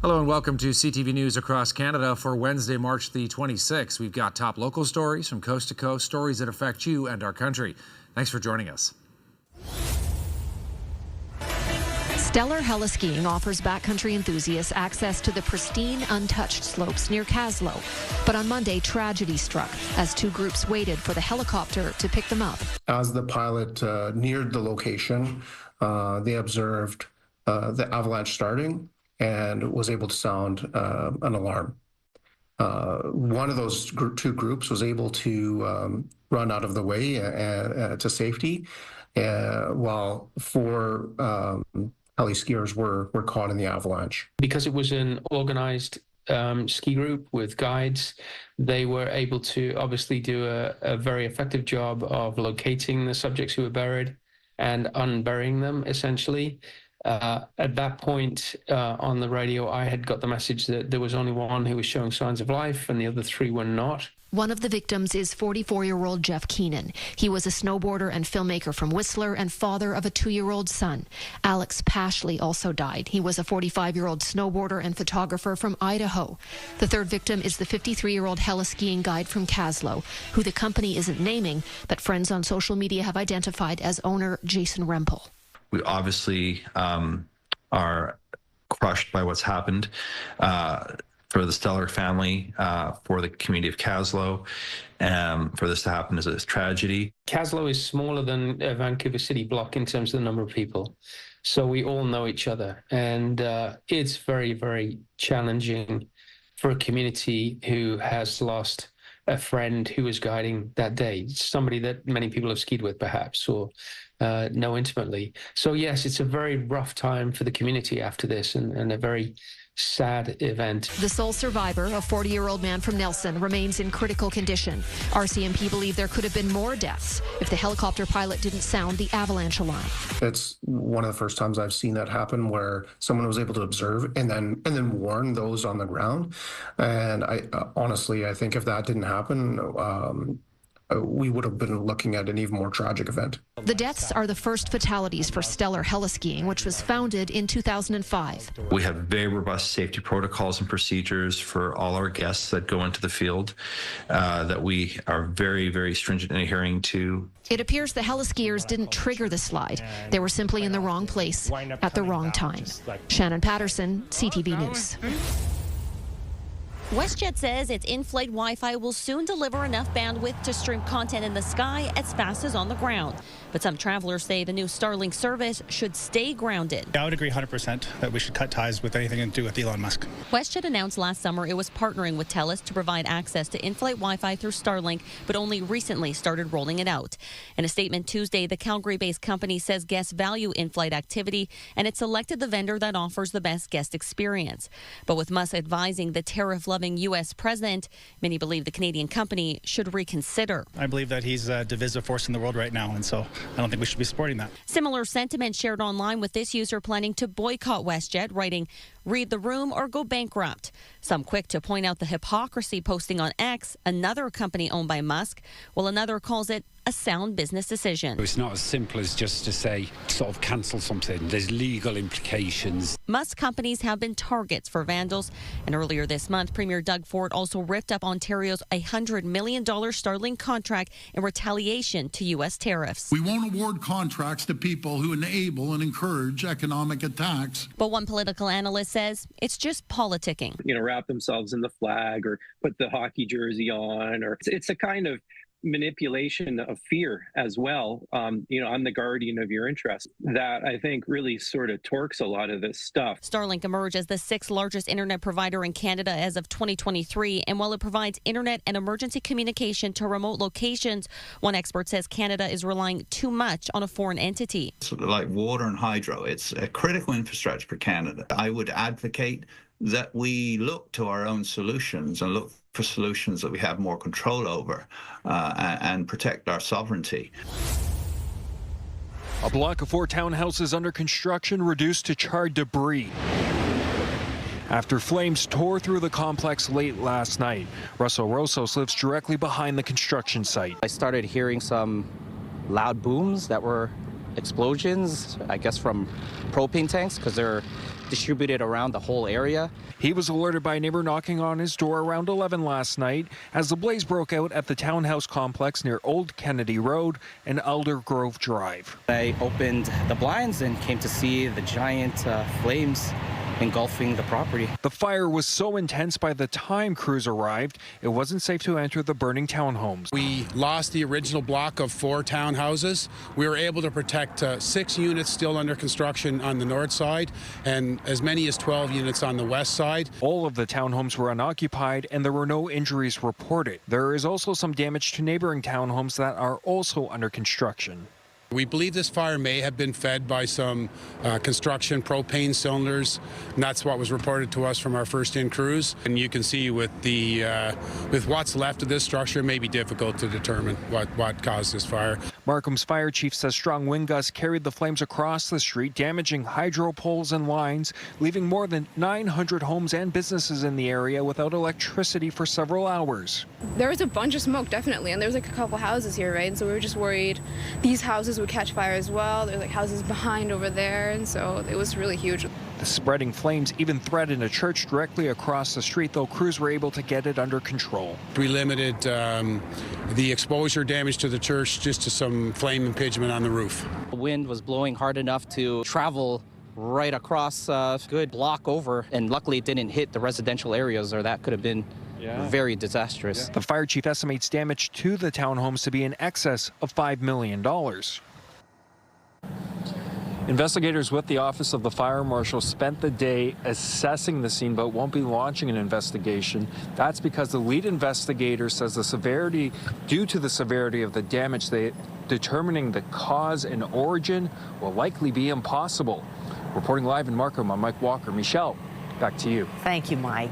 Hello and welcome to CTV News Across Canada for Wednesday, March the 26th. We've got top local stories from coast to coast, stories that affect you and our country. Thanks for joining us. Stellar heliskiing offers backcountry enthusiasts access to the pristine, untouched slopes near Caslow. But on Monday, tragedy struck as two groups waited for the helicopter to pick them up. As the pilot neared the location, they observed the avalanche starting and was able to sound an alarm. One of those two groups was able to run out of the way to safety, while four heli skiers were caught in the avalanche. Because it was an organized ski group with guides, they were able to obviously do a very effective job of locating the subjects who were buried and unburying them, essentially. At that point on the radio, I had got the message that there was only one who was showing signs of life and the other three were not. One of the victims is 44-year-old Jeff Keenan. He was a snowboarder and filmmaker from Whistler and father of a 2-year-old son. Alex Pashley also died. He was a 45-year-old snowboarder and photographer from Idaho. The third victim is the 53-year-old heliskiing guide from Caslow, who the company isn't naming, but friends on social media have identified as owner Jason Rempel. We obviously are crushed by what's happened for the Stellar family, for the community of Caslow. For this to happen is a tragedy. Caslow is smaller than a Vancouver city block in terms of the number of people. So we all know each other. And it's very, very challenging for a community who has lost a friend who was guiding that day, somebody that many people have skied with perhaps, or know intimately. So yes, it's a very rough time for the community after this, and a very sad event. The sole survivor, a 40-year-old man from Nelson, remains in critical condition. RCMP believe there could have been more deaths if the helicopter pilot didn't sound the avalanche alarm. It's one of the first times I've seen that happen, where someone was able to observe and then warn those on the ground. And I honestly, I think if that didn't happen, we would have been looking at an even more tragic event. The deaths are the first fatalities for Stellar heliskiing, which was founded in 2005. We have very robust safety protocols and procedures for all our guests that go into the field that we are very, very stringent in adhering to. It appears the heliskiers didn't trigger the slide. They were simply in the wrong place at the wrong time. Shannon Patterson, CTV News. WestJet says its in-flight Wi-Fi will soon deliver enough bandwidth to stream content in the sky as fast as on the ground. But some travelers say the new Starlink service should stay grounded. I would agree 100% that we should cut ties with anything to do with Elon Musk. WestJet announced last summer it was partnering with TELUS to provide access to in-flight Wi-Fi through Starlink, but only recently started rolling it out. In a statement Tuesday, the Calgary-based company says guests value in-flight activity, and it selected the vendor that offers the best guest experience. But with Musk advising the tariff-loving U.S. president, many believe the Canadian company should reconsider. I believe that he's a divisive force in the world right now, and so I don't think we should be supporting that. Similar sentiment shared online, with this user planning to boycott WestJet, writing, "Read the room or go bankrupt." Some quick to point out the hypocrisy, posting on X, another company owned by Musk, while another calls it a sound business decision. It's not as simple as just to say, sort of cancel something. There's legal implications. Musk companies have been targets for vandals, and earlier this month, Premier Doug Ford also ripped up Ontario's $100 million Starlink contract in retaliation to U.S. tariffs. We won't award contracts to people who enable and encourage economic attacks. But one political analyst says it's just politicking. Wrap themselves in the flag or put the hockey jersey on, or it's a kind of manipulation of fear as well. I'm the guardian of your interests. That, I think, really sort of torques a lot of this stuff. Starlink emerged as the 6th largest internet provider in Canada as of 2023. And while it provides internet and emergency communication to remote locations, one expert says Canada is relying too much on a foreign entity. Sort of like water and hydro, it's a critical infrastructure for Canada. I would advocate that we look to our own solutions and look for solutions that we have more control over and protect our sovereignty. A block of 4 townhouses under construction reduced to charred debris after flames tore through the complex late last night. Russell Rosos lives directly behind the construction site. I started hearing some loud booms that were explosions, I guess from propane tanks, because they're distributed around the whole area. He was alerted by a neighbor knocking on his door around 11 last night as the blaze broke out at the townhouse complex near Old Kennedy Road and Elder Grove Drive. I opened the blinds and came to see the giant flames engulfing the property. The fire was so intense by the time crews arrived, it wasn't safe to enter the burning townhomes. We lost the original block of 4 townhouses. We were able to protect 6 units still under construction on the north side and as many as 12 units on the west side. All of the townhomes were unoccupied and there were no injuries reported. There is also some damage to neighboring townhomes that are also under construction. We believe this fire may have been fed by some construction propane cylinders, and that's what was reported to us from our first-in crews. And you can see with what's left of this structure, it may be difficult to determine what caused this fire. Markham's fire chief says strong wind gusts carried the flames across the street, damaging hydro poles and lines, leaving more than 900 homes and businesses in the area without electricity for several hours. There was a bunch of smoke, definitely, and there was like a couple houses here, right? And so we were just worried these houses would catch fire as well. There's like houses behind over there, and so it was really huge. The spreading flames even threatened a church directly across the street, though crews were able to get it under control. We limited the exposure damage to the church just to some flame impingement on the roof. The wind was blowing hard enough to travel right across a good block over, and luckily it didn't hit the residential areas, or that could have been very disastrous. The fire chief estimates damage to the townhomes to be in excess of $5 million. Investigators with the Office of the Fire Marshal spent the day assessing the scene but won't be launching an investigation. That's because the lead investigator says due to the severity of the damage, determining the cause and origin will likely be impossible. Reporting live in Markham, I'm Mike Walker. Michelle, back to you. Thank you, Mike.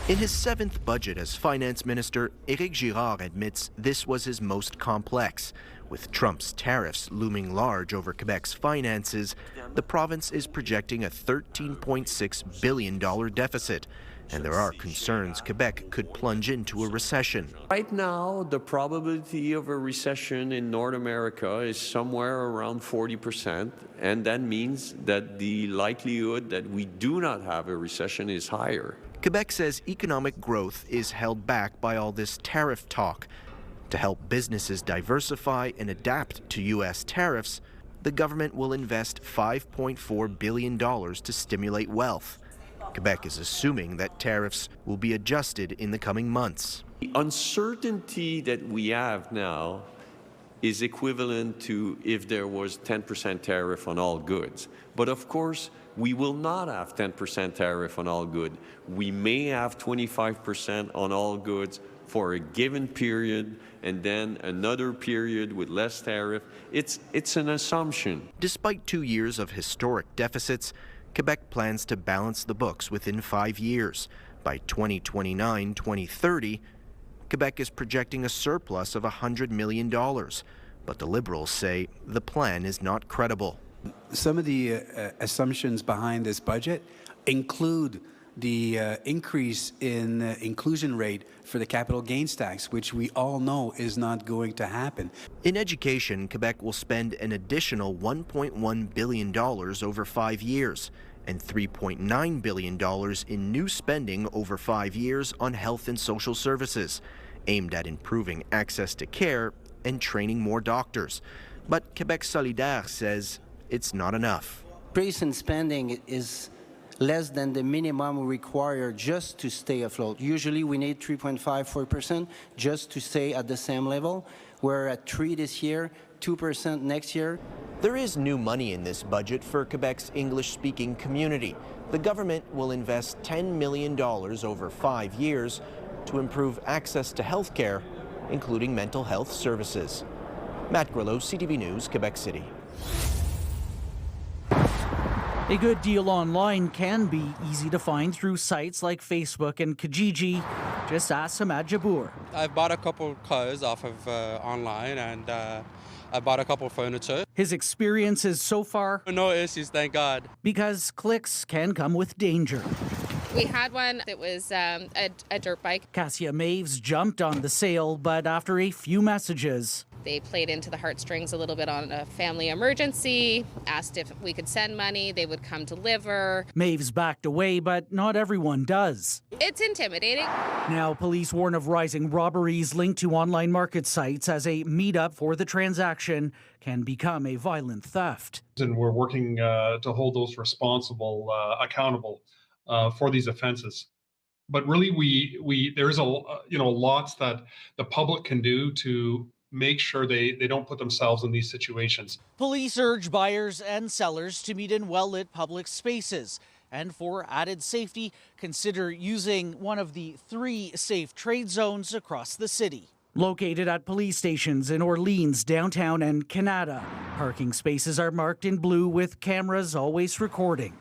In his 7th budget as finance minister, Éric Girard admits this was his most complex. With Trump's tariffs looming large over Quebec's finances, the province is projecting a $13.6 billion deficit, and there are concerns Quebec could plunge into a recession. Right now, the probability of a recession in North America is somewhere around 40%, and that means that the likelihood that we do not have a recession is higher. Quebec says economic growth is held back by all this tariff talk. To help businesses diversify and adapt to U.S. tariffs, the government will invest $5.4 billion to stimulate wealth. Quebec is assuming that tariffs will be adjusted in the coming months. The uncertainty that we have now is equivalent to if there was 10% tariff on all goods. But of course, we will not have 10% tariff on all goods. We may have 25% on all goods for a given period, and then another period with less tariff. It's an assumption. Despite 2 years of historic deficits, Quebec plans to balance the books within 5 years. By 2029-2030, Quebec is projecting a surplus of $100 million, but the Liberals say the plan is not credible. Some of the assumptions behind this budget include the increase in inclusion rate for the capital gains tax, which we all know is not going to happen. In education, Quebec will spend an additional $1.1 billion over 5 years and $3.9 billion in new spending over 5 years on health and social services, aimed at improving access to care and training more doctors. But Quebec Solidaire says it's not enough. Increase in spending is less than the minimum required just to stay afloat. Usually we need 3.5–4% just to stay at the same level. We're at 3% this year, 2% next year. There is new money in this budget for Quebec's English-speaking community. The government will invest $10 million over 5 years to improve access to health care, including mental health services. Matt Grillo, CTV News, Quebec City. A good deal online can be easy to find through sites like Facebook and Kijiji. Just ask Samad Jabour. I've bought a couple clothes off of online, and I bought a couple furniture. His experiences so far? No issues, thank God. Because clicks can come with danger. We had one that was a dirt bike. Cassia Maves jumped on the sale, but after a few messages. They played into the heartstrings a little bit on a family emergency, asked if we could send money, they would come deliver. Maeve's backed away, but not everyone does. It's intimidating. Now, police warn of rising robberies linked to online market sites as a meetup for the transaction can become a violent theft. And we're working to hold those responsible accountable for these offenses. But really, there is lots that the public can do to make sure they don't put themselves in these situations. Police urge buyers and sellers to meet in well-lit public spaces. And for added safety, consider using one of the 3 safe trade zones across the city. Located at police stations in Orleans, downtown, and Canada, parking spaces are marked in blue with cameras always recording.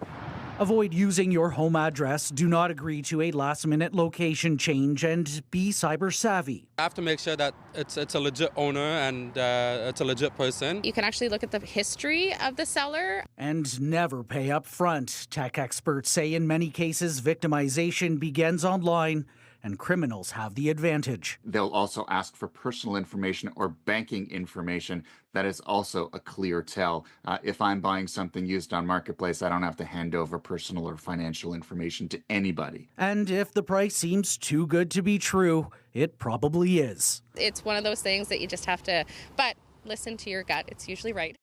Avoid using your home address, do not agree to a last-minute location change, and be cyber savvy. I have to make sure that it's a legit owner and it's a legit person. You can actually look at the history of the seller. And never pay up front. Tech experts say in many cases, victimization begins online, and criminals have the advantage. They'll also ask for personal information or banking information. That is also a clear tell. If I'm buying something used on Marketplace, I don't have to hand over personal or financial information to anybody. And if the price seems too good to be true, it probably is. It's one of those things that you just have to, but listen to your gut. It's usually right.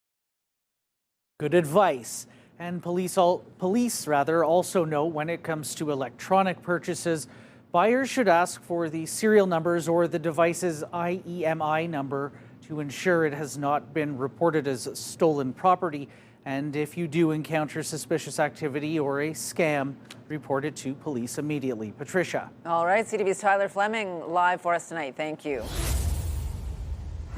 Good advice. And police also know when it comes to electronic purchases, buyers should ask for the serial numbers or the device's IEMI number to ensure it has not been reported as stolen property. And if you do encounter suspicious activity or a scam, report it to police immediately. Patricia. All right, CTV's Tyler Fleming live for us tonight. Thank you.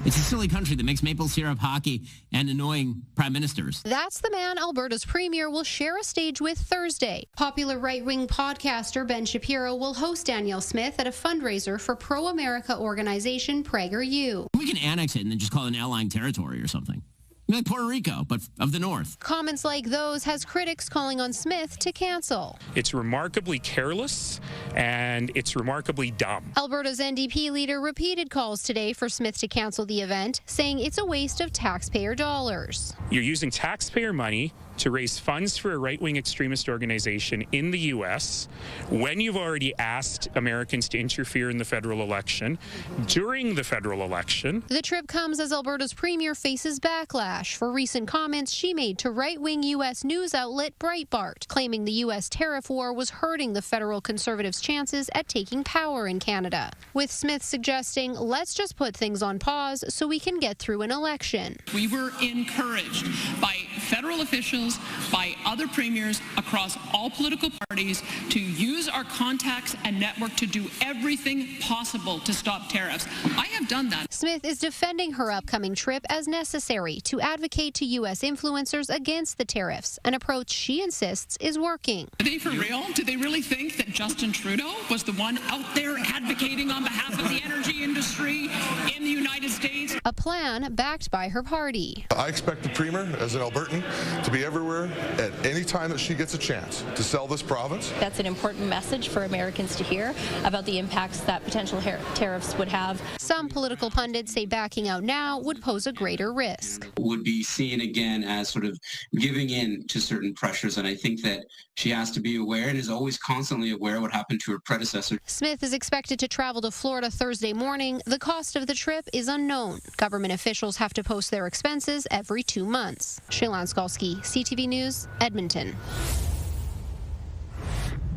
It's a silly country that makes maple syrup hockey and annoying prime ministers. That's the man Alberta's Premier will share a stage with Thursday. Popular right-wing podcaster Ben Shapiro will host Danielle Smith at a fundraiser for pro-America organization PragerU. We can annex it and then just call it an airline territory or something. Like Puerto Rico, but of the North. Comments like those has critics calling on Smith to cancel. It's remarkably careless and it's remarkably dumb. Alberta's NDP leader repeated calls today for Smith to cancel the event, saying it's a waste of taxpayer dollars. You're using taxpayer money to raise funds for a right-wing extremist organization in the U.S. when you've already asked Americans to interfere in the federal election, during the federal election. The trip comes as Alberta's Premier faces backlash for recent comments she made to right-wing U.S. news outlet Breitbart, claiming the U.S. tariff war was hurting the federal Conservatives' chances at taking power in Canada, with Smith suggesting, let's just put things on pause so we can get through an election. We were encouraged by federal officials, by other premiers across all political parties to use our contacts and network to do everything possible to stop tariffs. I have done that. Smith is defending her upcoming trip as necessary to advocate to U.S. influencers against the tariffs, an approach she insists is working. Are they for real? Did they really think that Justin Trudeau was the one out there advocating on behalf of the energy industry in the United States? A plan backed by her party. I expect the Premier, as an Albertan, to be everywhere at any time that she gets a chance to sell this province. That's an important message for Americans to hear about the impacts that potential tariffs would have. Some political pundits say backing out now would pose a greater risk. Would be seen again as sort of giving in to certain pressures, and I think that she has to be aware and is always constantly aware of what happened to her predecessor. Smith is expected to travel to Florida Thursday morning. The cost of the trip is unknown. Government officials have to post their expenses every 2 months. Shailan Skalski, CTV News, Edmonton.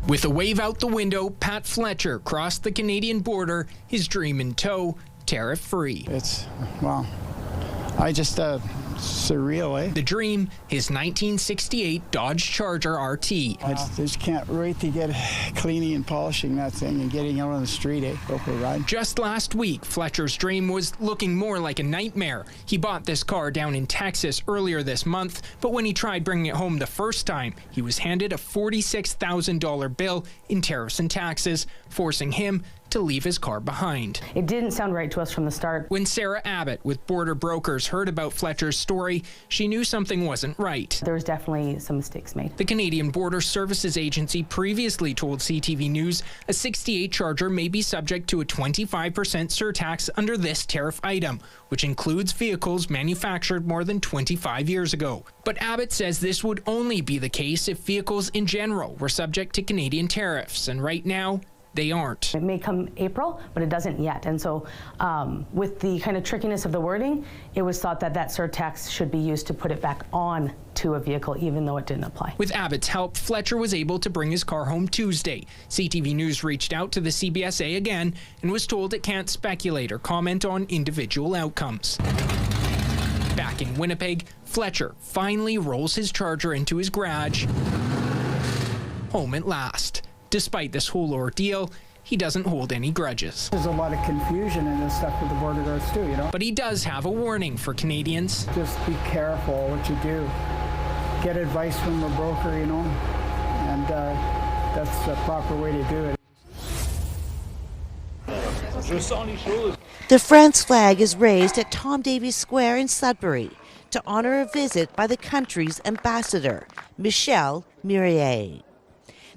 With a wave out the window, Pat Fletcher crossed the Canadian border, his dream in tow, tariff-free. It's, well, surreal, eh? The dream, his 1968 Dodge Charger RT. I just can't wait to get cleaning and polishing that thing and getting out on the street, go for a ride. Just last week, Fletcher's dream was looking more like a nightmare. He bought this car down in Texas earlier this month, but when he tried bringing it home the first time, he was handed a $46,000 bill in tariffs and taxes, forcing him to leave his car behind. It didn't sound right to us from the start. When Sarah Abbott with Border Brokers heard about Fletcher's story, she knew something wasn't right. There was definitely some mistakes made. The Canadian Border Services Agency previously told CTV News a 68 Charger may be subject to a 25% surtax under this tariff item, which includes vehicles manufactured more than 25 years ago. But Abbott says this would only be the case if vehicles in general were subject to Canadian tariffs, and right now, they aren't. It may come April, but it doesn't yet. And so with the kind of trickiness of the wording, it was thought that that surtax should be used to put it back on to a vehicle, even though it didn't apply. With Abbott's help, Fletcher was able to bring his car home Tuesday. CTV News reached out to the CBSA again and was told it can't speculate or comment on individual outcomes. Back in Winnipeg, Fletcher finally rolls his Charger into his garage. Home at last. Despite this whole ordeal, he doesn't hold any grudges. There's a lot of confusion in this stuff with the border guards too, you know. But he does have a warning for Canadians. Just be careful what you do. Get advice from a broker, you know, and that's the proper way to do it. The France flag is raised at Tom Davies Square in Sudbury to honor a visit by the country's ambassador, Michel Murier.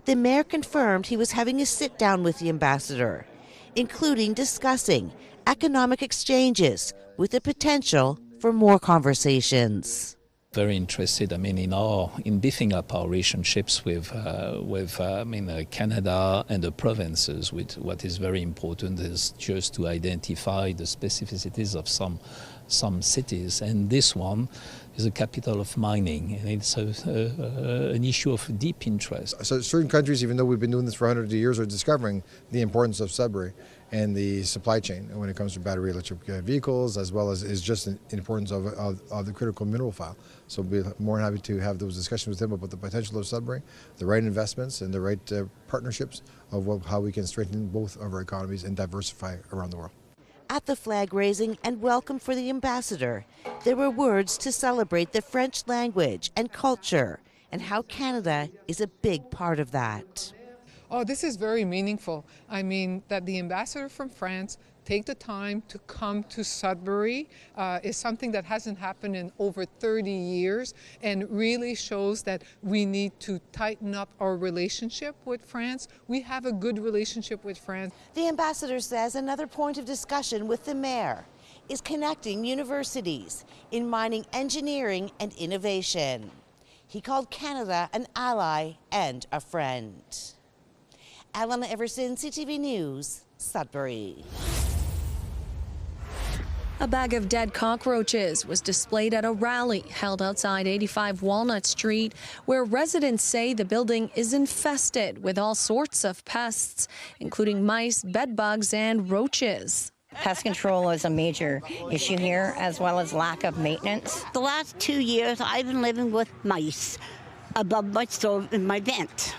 The mayor confirmed he was having a sit-down with the ambassador, including discussing economic exchanges with the potential for more conversations. Very interested, in beefing up our relationships with Canada and the provinces. What is very important is just to identify the specificities of some cities, and this one is a capital of mining, and it's an issue of deep interest. So certain countries, even though we've been doing this for hundreds of years, are discovering the importance of Sudbury and the supply chain when it comes to battery electric vehicles, as well as is just the importance of the critical mineral file. So we'll be more than happy to have those discussions with them about the potential of Sudbury, the right investments and the right partnerships of how we can strengthen both of our economies and diversify around the world. At the flag raising and welcome for the ambassador, there were words to celebrate the French language and culture and how Canada is a big part of that. Oh, this is very meaningful. I mean, that the ambassador from France take the time to come to Sudbury is something that hasn't happened in over 30 years and really shows that we need to tighten up our relationship with France. We have a good relationship with France. The ambassador says another point of discussion with the mayor is connecting universities in mining engineering and innovation. He called Canada an ally and a friend. Alana Everson, CTV News, Sudbury. A bag of dead cockroaches was displayed at a rally held outside 85 Walnut Street, where residents say the building is infested with all sorts of pests, including mice, bedbugs, and roaches. Pest control is a major issue here, as well as lack of maintenance. The last 2 years, I've been living with mice above my stove in my vent.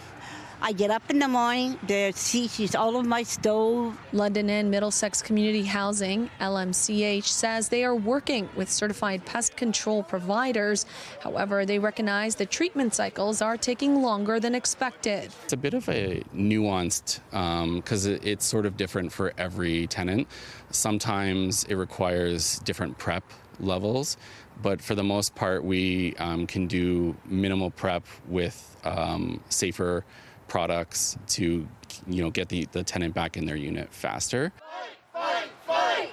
I get up in the morning, there's feces all over my stove. London and Middlesex Community Housing, LMCH, says they are working with certified pest control providers. However, they recognize the treatment cycles are taking longer than expected. It's a bit of a nuanced, because it's sort of different for every tenant. Sometimes it requires different prep levels, but for the most part, we can do minimal prep with safer products to get the tenant back in their unit faster. Fight, fight, fight.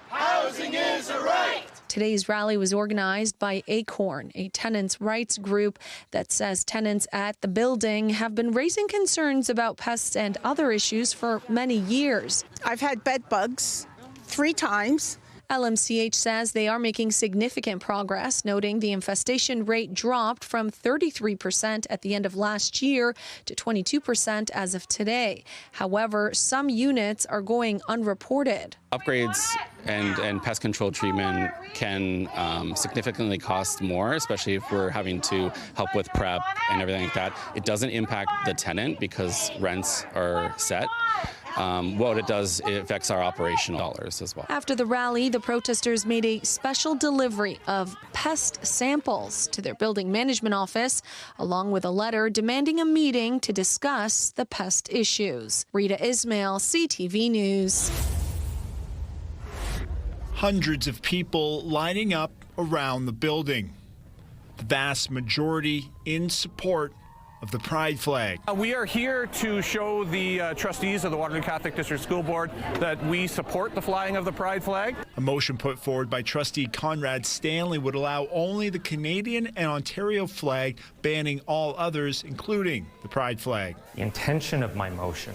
Housing is a right. Today's rally was organized by Acorn, a tenants' rights group that says tenants at the building have been raising concerns about pests and other issues for many years. I've had bed bugs 3 times. LMCH says they are making significant progress, noting the infestation rate dropped from 33% at the end of last year to 22% as of today. However, some units are going unreported. Upgrades and pest control treatment can significantly cost more, especially if we're having to help with prep and everything like that. It doesn't impact the tenant because rents are set. what it does, it affects our operational dollars as well. After the rally, the protesters made a special delivery of pest samples to their building management office, along with a letter demanding a meeting to discuss the pest issues. Rita Ismail, CTV News. Hundreds of people lining up around the building, the vast majority in support of the pride flag. We are here to show the trustees of the Waterloo Catholic District School Board that we support the flying of the pride flag. A motion put forward by trustee Conrad Stanley would allow only the Canadian and Ontario flag, banning all others, including the pride flag. The intention of my motion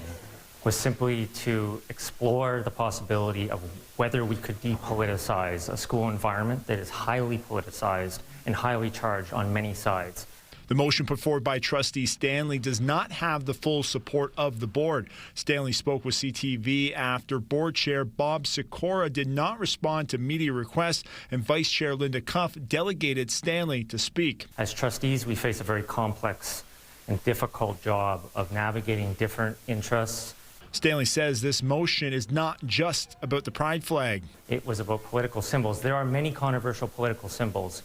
was simply to explore the possibility of whether we could depoliticize a school environment that is highly politicized and highly charged on many sides. The motion put forward by trustee Stanley does not have the full support of the board. Stanley spoke with CTV after board chair Bob Sikora did not respond to media requests, and vice chair Linda Cuff delegated Stanley to speak. As trustees, we face a very complex and difficult job of navigating different interests. Stanley says this motion is not just about the pride flag. It was about political symbols. There are many controversial political symbols.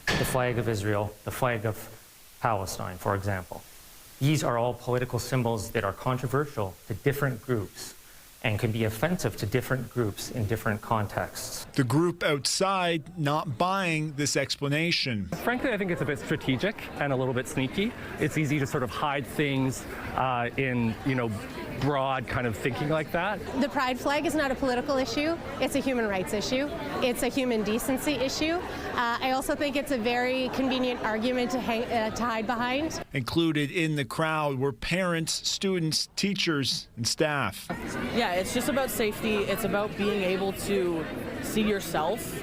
The flag of Israel, the flag of Palestine, for example. These are all political symbols that are controversial to different groups and can be offensive to different groups in different contexts. The group outside not buying this explanation. Frankly, I think it's a bit strategic and a little bit sneaky. It's easy to sort of hide things in, broad kind of thinking like that. The pride flag is not a political issue. It's a human rights issue. It's a human decency issue. I also think it's a very convenient argument to hide behind. Included in the crowd were parents, students, teachers, and staff. Yeah, it's just about safety. It's about being able to see yourself,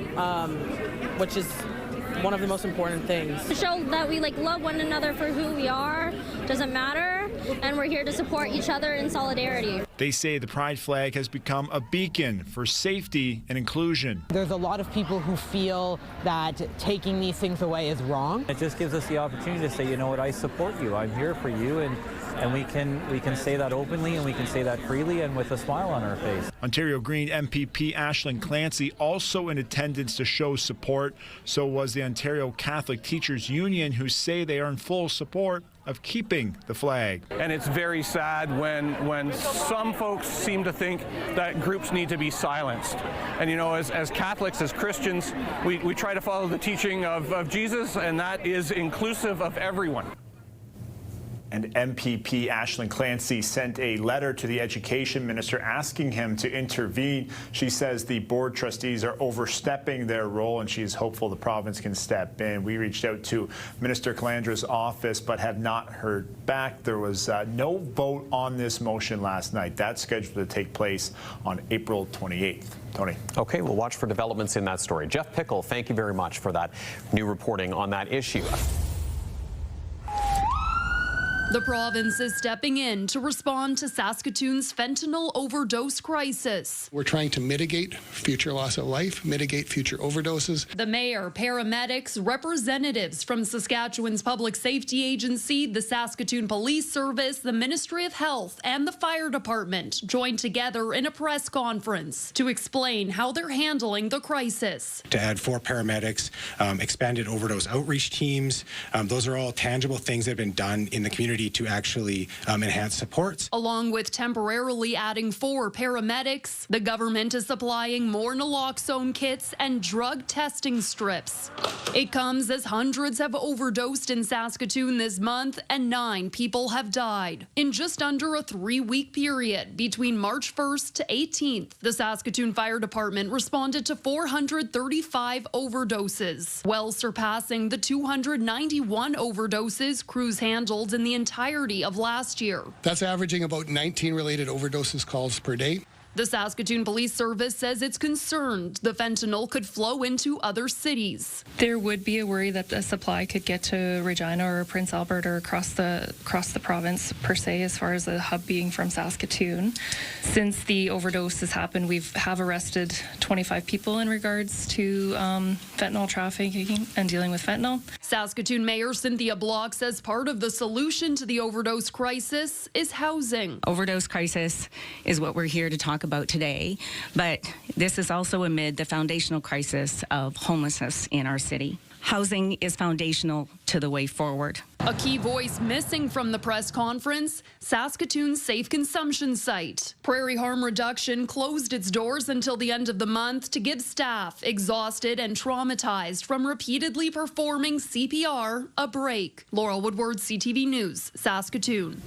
which is one of the most important things. To show that we love one another for who we are, doesn't matter, and we're here to support each other in solidarity. They say the pride flag has become a beacon for safety and inclusion. There's a lot of people who feel that taking these things away is wrong. It just gives us the opportunity to say, you know what, I support you, I'm here for you, and we can say that openly, and we can say that freely and with a smile on our face. Ontario Green MPP Aisling Clancy also in attendance to show support. So was the Ontario Catholic Teachers Union, who say they are in full support of keeping the flag. And it's very sad when some folks seem to think that groups need to be silenced. And as Catholics, as Christians, we try to follow the teaching of Jesus, and that is inclusive of everyone. And MPP Aisling Clancy sent a letter to the Education Minister asking him to intervene. She says the board trustees are overstepping their role, and she is hopeful the province can step in. We reached out to Minister Calandra's office but have not heard back. There was no vote on this motion last night. That's scheduled to take place on April 28th. Tony. Okay, we'll watch for developments in that story. Jeff Pickle, thank you very much for that new reporting on that issue. The province is stepping in to respond to Saskatoon's fentanyl overdose crisis. We're trying to mitigate future loss of life, mitigate future overdoses. The mayor, paramedics, representatives from Saskatchewan's public safety agency, the Saskatoon Police Service, the Ministry of Health, and the fire department joined together in a press conference to explain how they're handling the crisis. To add 4 paramedics, expanded overdose outreach teams, those are all tangible things that have been done in the community to actually enhance supports. Along with temporarily adding 4 paramedics, the government is supplying more naloxone kits and drug testing strips. It comes as hundreds have overdosed in Saskatoon this month and 9 people have died. In just under a 3-week period between March 1st to 18th, the Saskatoon Fire Department responded to 435 overdoses, well surpassing the 291 overdoses crews handled in the entirety of last year. That's averaging about 19 related overdoses calls per day. The Saskatoon Police Service says it's concerned the fentanyl could flow into other cities. There would be a worry that the supply could get to Regina or Prince Albert or across the province per se, as far as the hub being from Saskatoon. Since the overdose has happened, we have arrested 25 people in regards to fentanyl trafficking and dealing with fentanyl. Saskatoon Mayor Cynthia Block says part of the solution to the overdose crisis is housing. Overdose crisis is what we're here to talk about today, but this is also amid the foundational crisis of homelessness in our city. Housing is foundational to the way forward. A key voice missing from the press conference, Saskatoon's safe consumption site. Prairie Harm Reduction closed its doors until the end of the month to give staff exhausted and traumatized from repeatedly performing CPR a break. Laurel Woodward, CTV News, Saskatoon.